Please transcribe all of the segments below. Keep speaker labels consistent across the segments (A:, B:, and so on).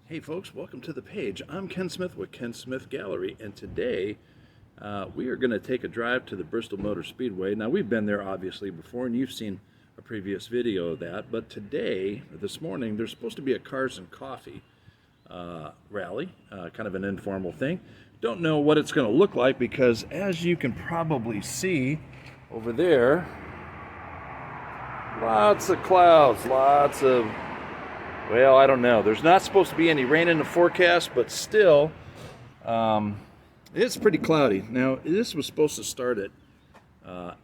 A: Hey folks, welcome to the page. I'm Ken Smith with Ken Smith Gallery, and today we are going to take a drive to the Bristol Motor Speedway. Now we've been there obviously before, and you've seen a previous video of that, but today, this morning, there's supposed to be a Cars and Coffee rally, kind of an informal thing. Don't know what it's going to look like because, as you can probably see over there, lots of clouds, well, I don't know. There's not supposed to be any rain in the forecast, but still, it's pretty cloudy. Now, this was supposed to start at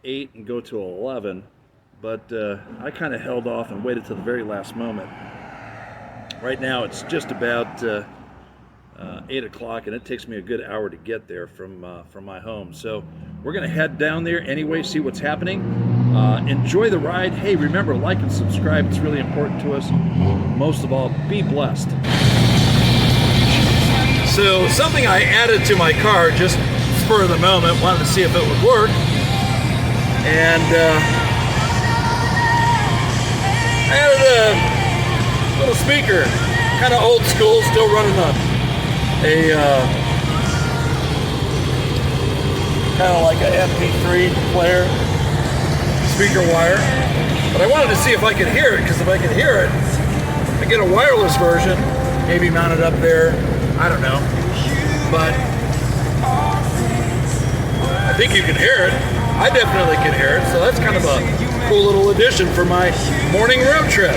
A: 8 and go to 11, but I kind of held off and waited till the very last moment. Right now, it's just about 8 o'clock, and it takes me a good hour to get there from my home. So we're going to head down there anyway, see what's happening. Enjoy the ride. Hey, remember, like and subscribe. It's really important to us. Most of all, be blessed. So something I added to my car just spur of the moment, wanted to see if it would work. And I added a little speaker, kind of old school, still running on a kind of like an MP3 player. Speaker wire, but I wanted to see if I could hear it, because if I could hear it, I get a wireless version, maybe mounted up there, I don't know, but I think you can hear it. I definitely can hear it, so that's kind of a cool little addition for my morning road trip.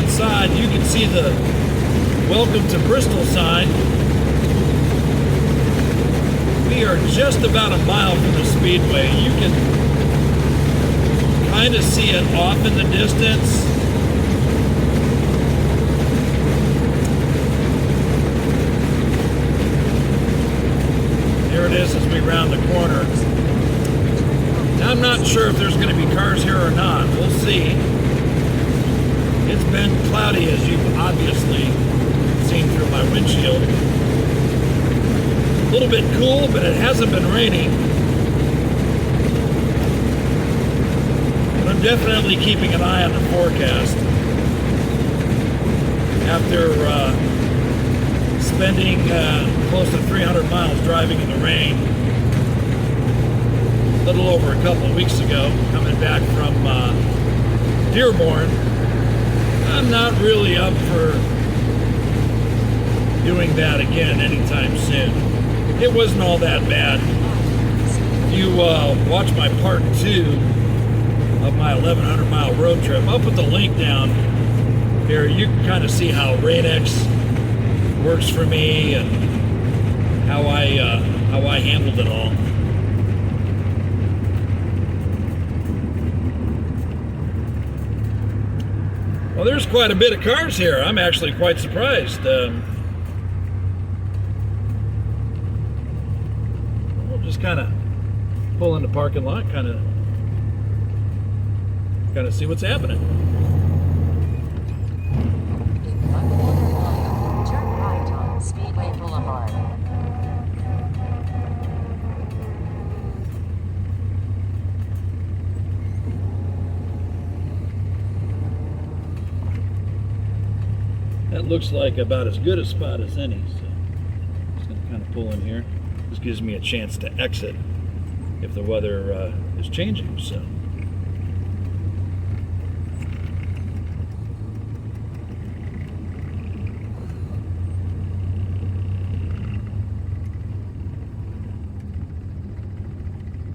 A: right-hand side, you can see the Welcome to Bristol sign. We are just about a mile from the Speedway. You can kind of see it off in the distance. There it is as we round the corner. Now, I'm not sure if there's going to be cars here or not. We'll see. It's been cloudy, as you've obviously seen through my windshield. A little bit cool, but it hasn't been raining. But I'm definitely keeping an eye on the forecast. After spending close to 300 miles driving in the rain a little over a couple of weeks ago, coming back from Dearborn, I'm not really up for doing that again anytime soon. It wasn't all that bad. If you watch my part 2 of my 1,100 mile road trip, I'll put the link down here. You can kind of see how Rain-X works for me and how I handled it all. Well, there's quite a bit of cars here. I'm actually quite surprised. We'll just kind of pull in the parking lot, kind of see what's happening.
B: Turn right on Speedway Boulevard.
A: That looks like about as good a spot as any, so I'm just going to kind of pull in here. This gives me a chance to exit if the weather is changing, so.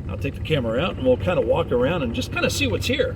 A: I'll take the camera out and we'll kind of walk around and just kind of see what's here.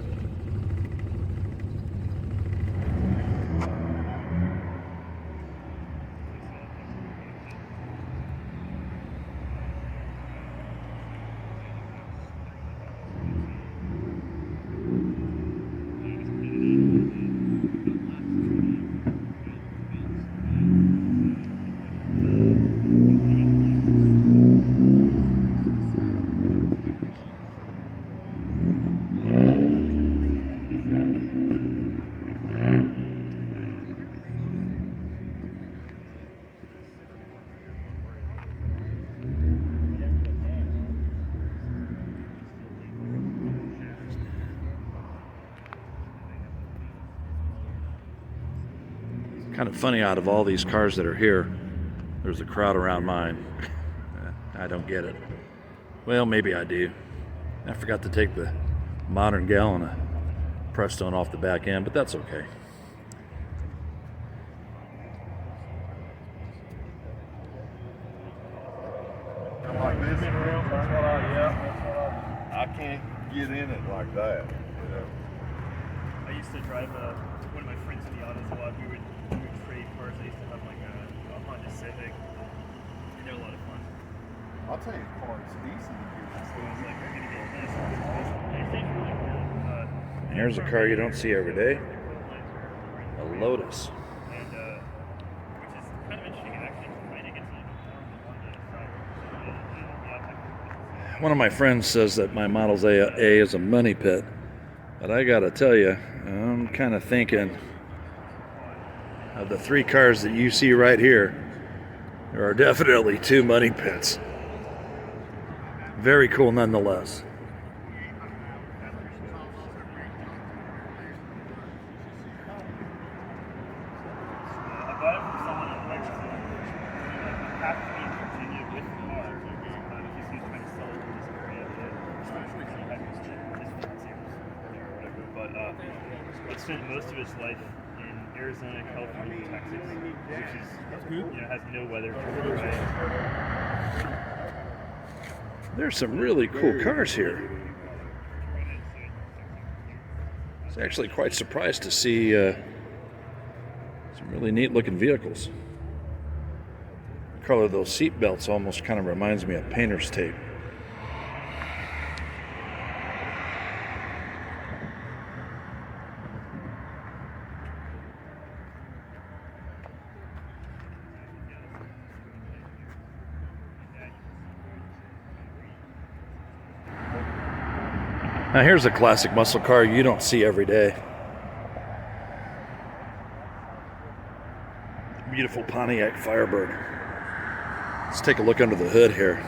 A: Kind of funny, out of all these cars that are here, there's a crowd around mine. I don't get it. Well, maybe I do. I forgot to take the modern gallon of Prestone off the back end, but that's okay.
C: Like this, I can't get in it like that. You know?
D: I used to drive one of my friends in the autos a lot. We would trade cars. I used to have like a Honda Civic. And they're a lot of fun.
C: I'll tell you, the car is easy to get
D: So I was
C: this.
D: like, we're gonna get this. It's really cool.
A: And here's a car you don't see every day, a Lotus.
D: And which is kind of interesting. It actually kind of gets a little more on the side.
A: One of my friends says that my Model A is a money pit, but I gotta tell you, I'm kind of thinking of the 3 cars that you see right here, there are definitely 2 money pits. Very cool nonetheless.
D: I bought it from someone on Craigslist. Have to be continued with the car. If he's trying to sell it in this area, especially if he had his fancy or whatever. But it spent most of his life in Arizona, California, and Texas, which is has no weather.
A: There's some really cool cars here. I was actually quite surprised to see Some really neat looking vehicles. The color of those seat belts almost kind of reminds me of painter's tape. Now here's a classic muscle car you don't see every day. Beautiful Pontiac Firebird. Let's take a look under the hood here.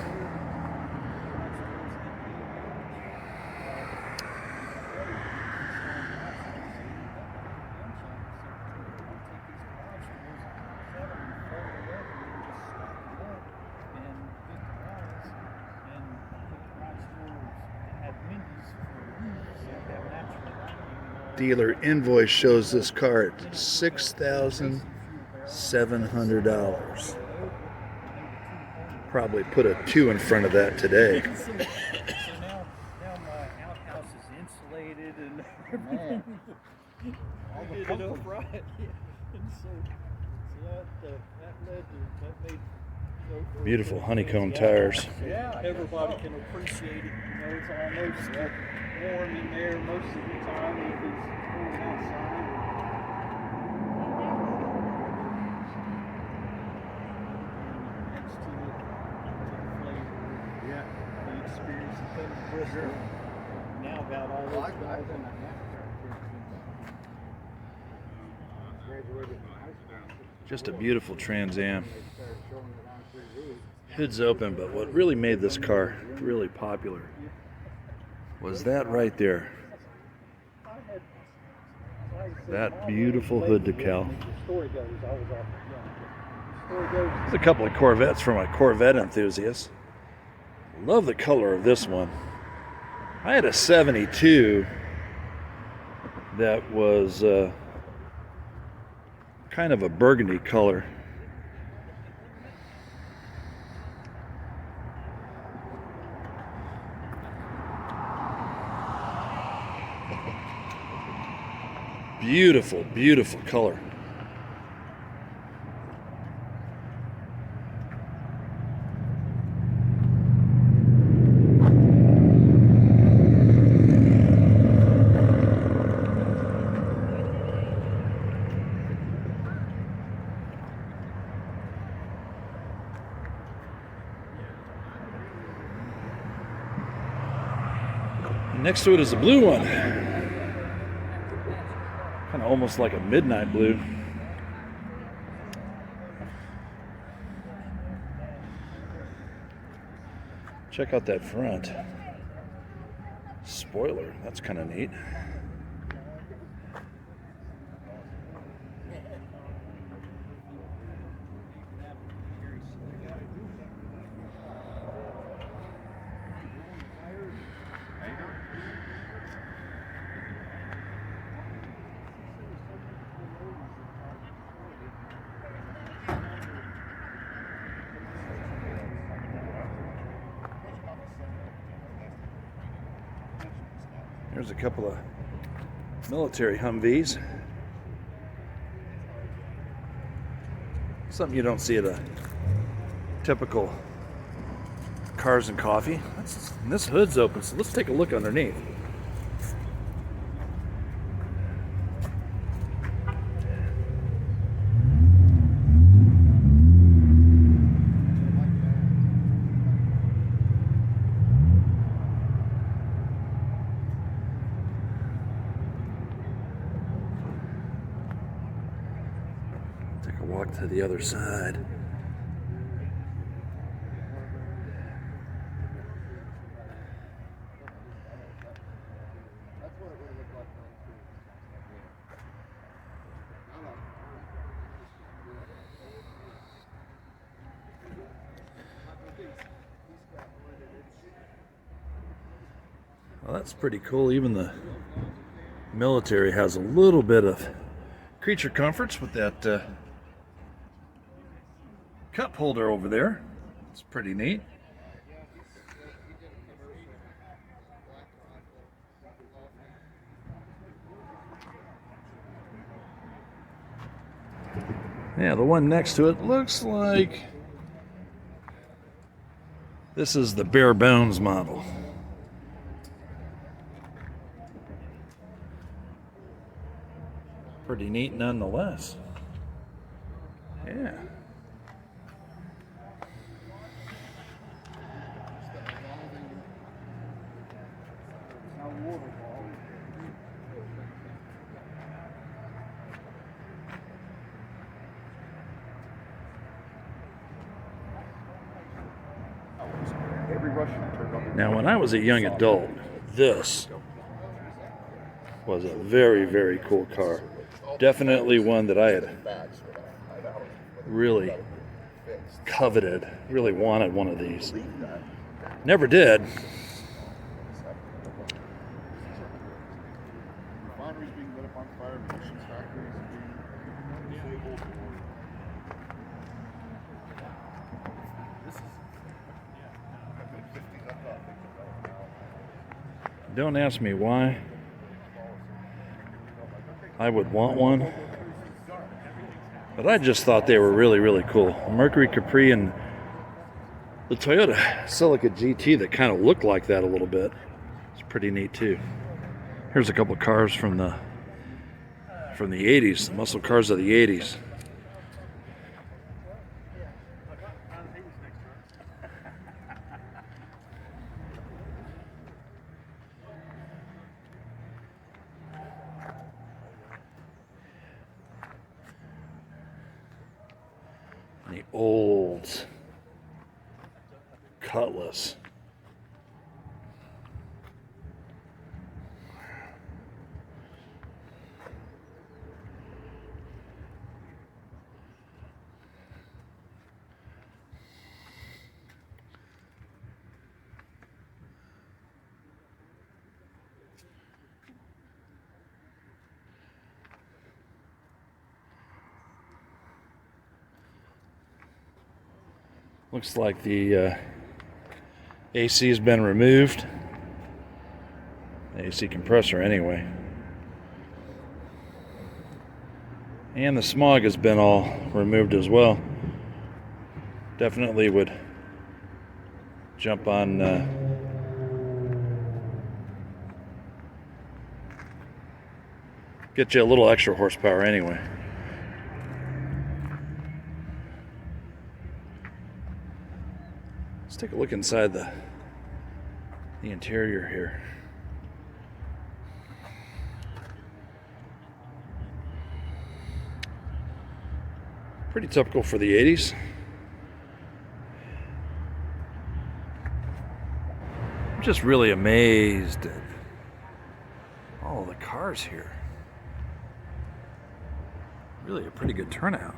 A: Dealer invoice shows this car at $6,700. Probably put a 2 in front of that today.
E: So now my outhouse is insulated and everything.
C: All the
E: Did it
C: comfort.
E: up right. Yeah. And so that led to that made
A: Beautiful honeycomb tires.
E: Yeah, everybody can appreciate it. You know, it's almost warm in there most of the time if it's cold outside. Next to the flavor,
C: Yeah.
E: the experience that comes to Bristol. Now got all those
C: Like that.
E: guys in the
A: Just a beautiful Trans Am. Hood's open, but what really made this car really popular was that right there. That beautiful hood decal.
E: The story goes, I was off the story goes.
A: There's a couple of Corvettes for my Corvette enthusiasts. Love the color of this one. I had a 72 that was kind of a burgundy color. Beautiful, beautiful color. Next to it is a blue one. Kind of almost like a midnight blue. Check out that front. Spoiler, that's kind of neat. There's a couple of military Humvees. Something you don't see at a typical Cars and Coffee. And this hood's open, so let's take a look underneath. Take a walk to the other side. Well, that's pretty cool. Even the military has a little bit of creature comforts with that cup holder over there. It's pretty neat. Yeah, the one next to it looks like this is the bare bones model. Pretty neat nonetheless. Yeah.
C: Every Russian turned on.
A: Now, when I was a young adult, this was a very, very cool car. Definitely one that I had really coveted, really wanted one of these. Never did.
C: Refineries being lit up on fire, munitions factories being disabled. This is.
A: Don't ask me why I would want one, but I just thought they were really, really cool. Mercury Capri and the Toyota Celica GT that kind of looked like that a little bit. It's pretty neat too. Here's a couple of cars from the 80s, the muscle cars of the 80s. The old Cutlass. Looks like the AC has been removed. The AC compressor anyway. And the smog has been all removed as well. Definitely would jump on get you a little extra horsepower anyway. Let's take a look inside the interior here. Pretty typical for the 80s. I'm just really amazed at all the cars here. Really a pretty good turnout.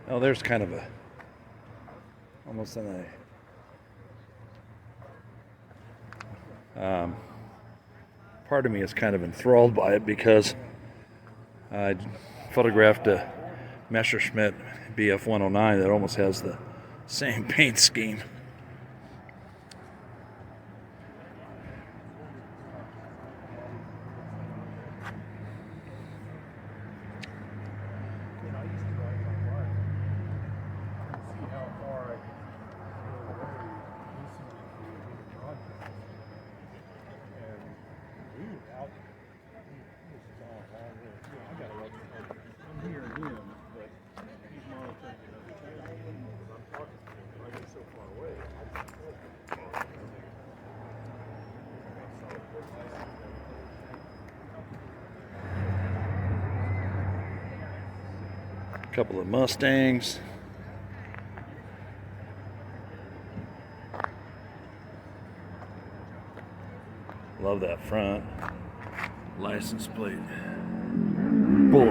A: Oh, there's kind of a, almost an part of me is kind of enthralled by it because I photographed a Messerschmitt BF 109 that almost has the same paint scheme. Couple of Mustangs. Love that front license plate. Bullet.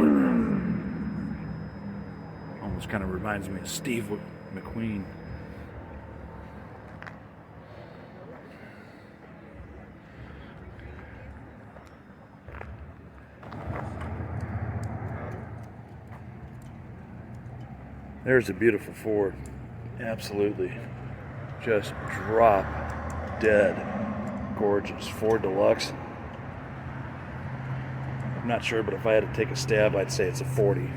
A: Almost kind of reminds me of Steve McQueen. There's a beautiful Ford. Absolutely. Just drop dead gorgeous. Ford Deluxe. I'm not sure, but if I had to take a stab, I'd say it's a 40.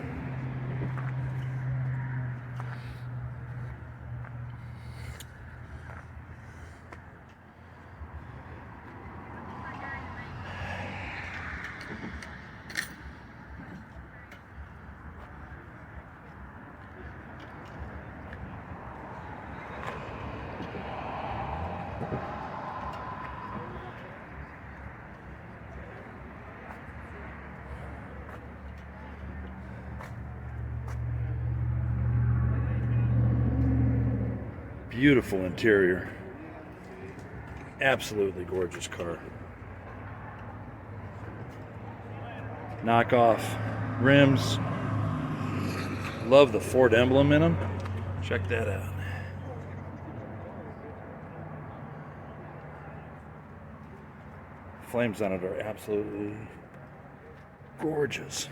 A: Beautiful interior. Absolutely gorgeous car. Knockoff rims. Love the Ford emblem in them. Check that out. Flames on it are absolutely gorgeous.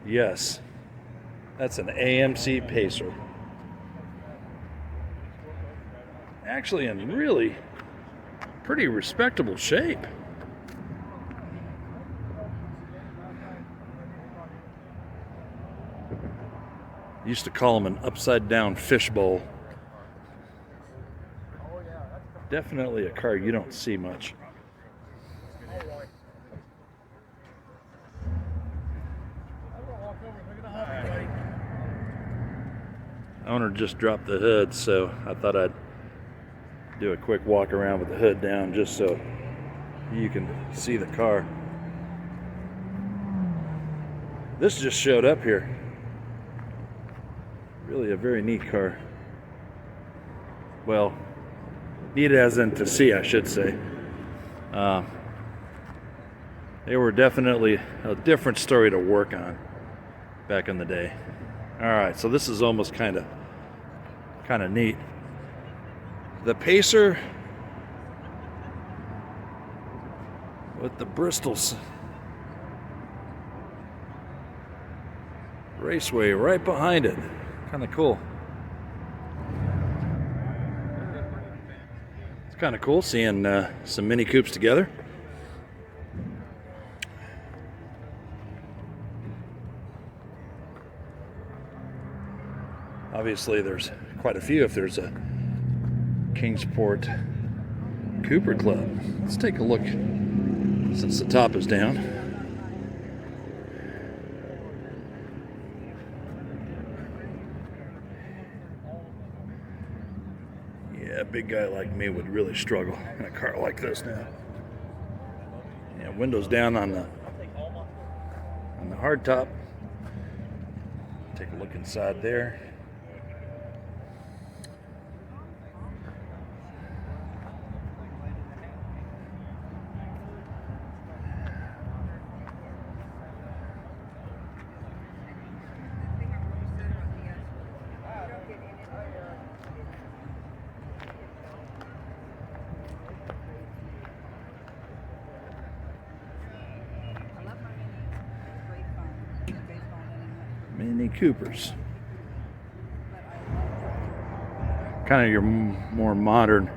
A: Yes, that's an AMC Pacer. Actually in really pretty respectable shape. Used to call them an upside down fishbowl. Definitely a car you don't see much. Owner just dropped the hood, so I thought I'd do a quick walk around with the hood down just so you can see the car. This just showed up here. Really a very neat car. Well, neat as in to see, I should say. They were definitely a different story to work on back in the day. All right, so this is almost kind of neat. The Pacer with the Bristol Raceway right behind it. Kind of cool. It's kind of cool seeing some Mini Coupes together. Obviously, there's quite a few if there's a Kingsport Cooper Club. Let's take a look since the top is down. Yeah, a big guy like me would really struggle in a car like this now. Yeah, windows down on the hard top. Take a look inside there. Mini Coopers. Kind of your more modern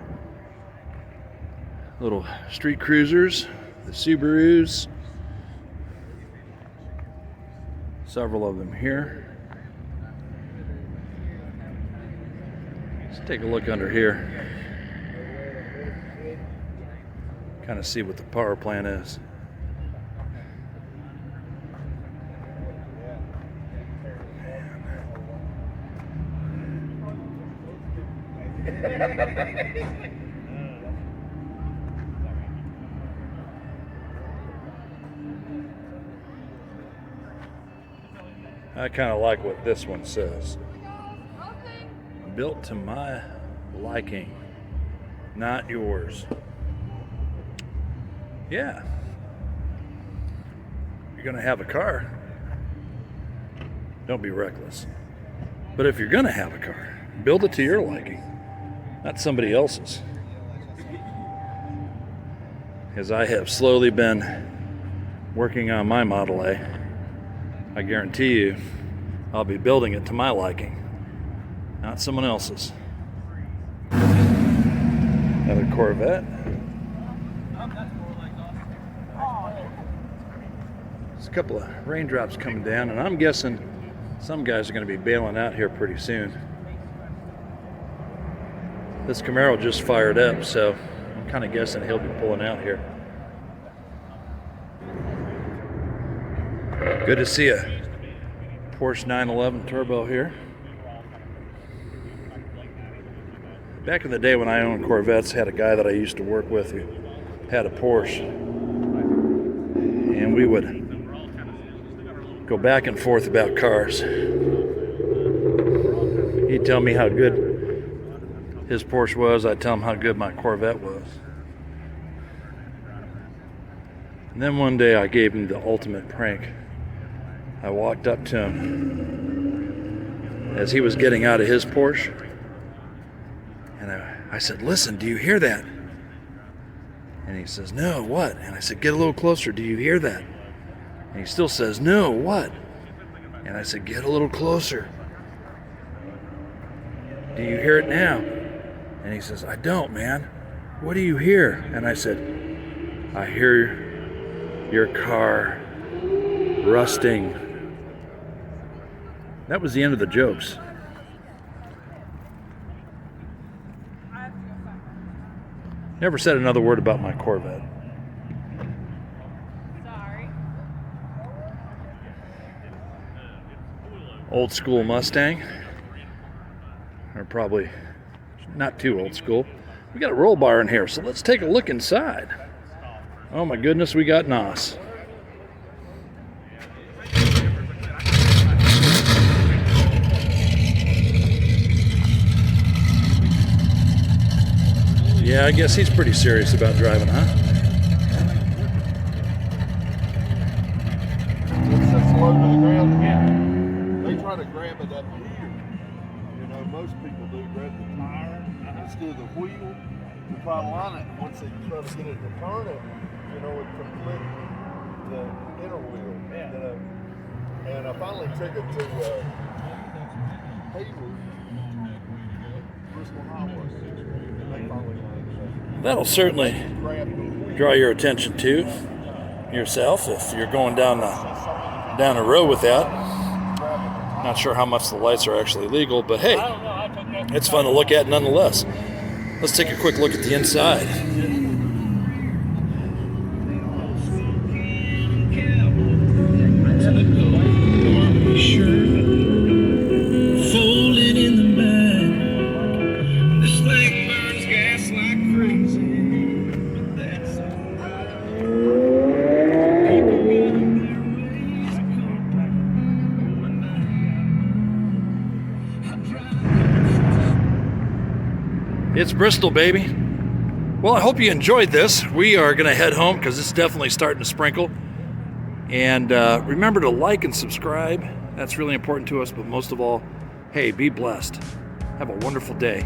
A: little street cruisers, the Subarus. Several of them here. Let's take a look under here. Kind of see what the power plant is. I kind of like what this one says. Built to my liking, not yours. Yeah. You're gonna have a car. Don't be reckless. But if you're gonna have a car, build it to your liking, not somebody else's. As I have slowly been working on my Model A, I guarantee you I'll be building it to my liking, not someone else's. Another Corvette. There's a couple of raindrops coming down, and I'm guessing some guys are going to be bailing out here pretty soon. This Camaro just fired up, so I'm kind of guessing he'll be pulling out here. Good to see a Porsche 911 Turbo here. Back in the day when I owned Corvettes, had a guy that I used to work with who had a Porsche. And we would go back and forth about cars. He'd tell me how good his Porsche was. I'd tell him how good my Corvette was. And then one day I gave him the ultimate prank. I walked up to him as he was getting out of his Porsche. And I said, "Listen, do you hear that?" And he says, "No, what?" And I said, "Get a little closer. Do you hear that?" And he still says, "No, what?" And I said, "Get a little closer. Do you hear it now?" And he says, "I don't, man. What do you hear?" And I said, "I hear your car rusting." That was the end of the jokes. Never said another word about my Corvette.
F: Sorry.
A: Old school Mustang. Or probably not too old school. We got a roll bar in here, so let's take a look inside. Oh my goodness, we got NOS. Yeah, I guess he's pretty serious about driving, huh?
C: It's just low to the ground. Yeah. They try to grab it up here. You know, most people do grab the tire instead of the wheel to try to line it. Once they try to get it to turn it, you know, it can flip the inner wheel.
D: Yeah.
C: You know? And I finally took it to Hayward, Bristol Highway. They finally
A: That'll certainly
C: grabbed the wheel.
A: draw your attention to yourself if you're going down a road with that. Not sure how much the lights are actually legal, but hey, it's fun to look at nonetheless. Let's take a quick look at the inside. It's Bristol, baby. Well, I hope you enjoyed this. We are going to head home because it's definitely starting to sprinkle. And remember to like and subscribe. That's really important to us. But most of all, hey, be blessed. Have a wonderful day.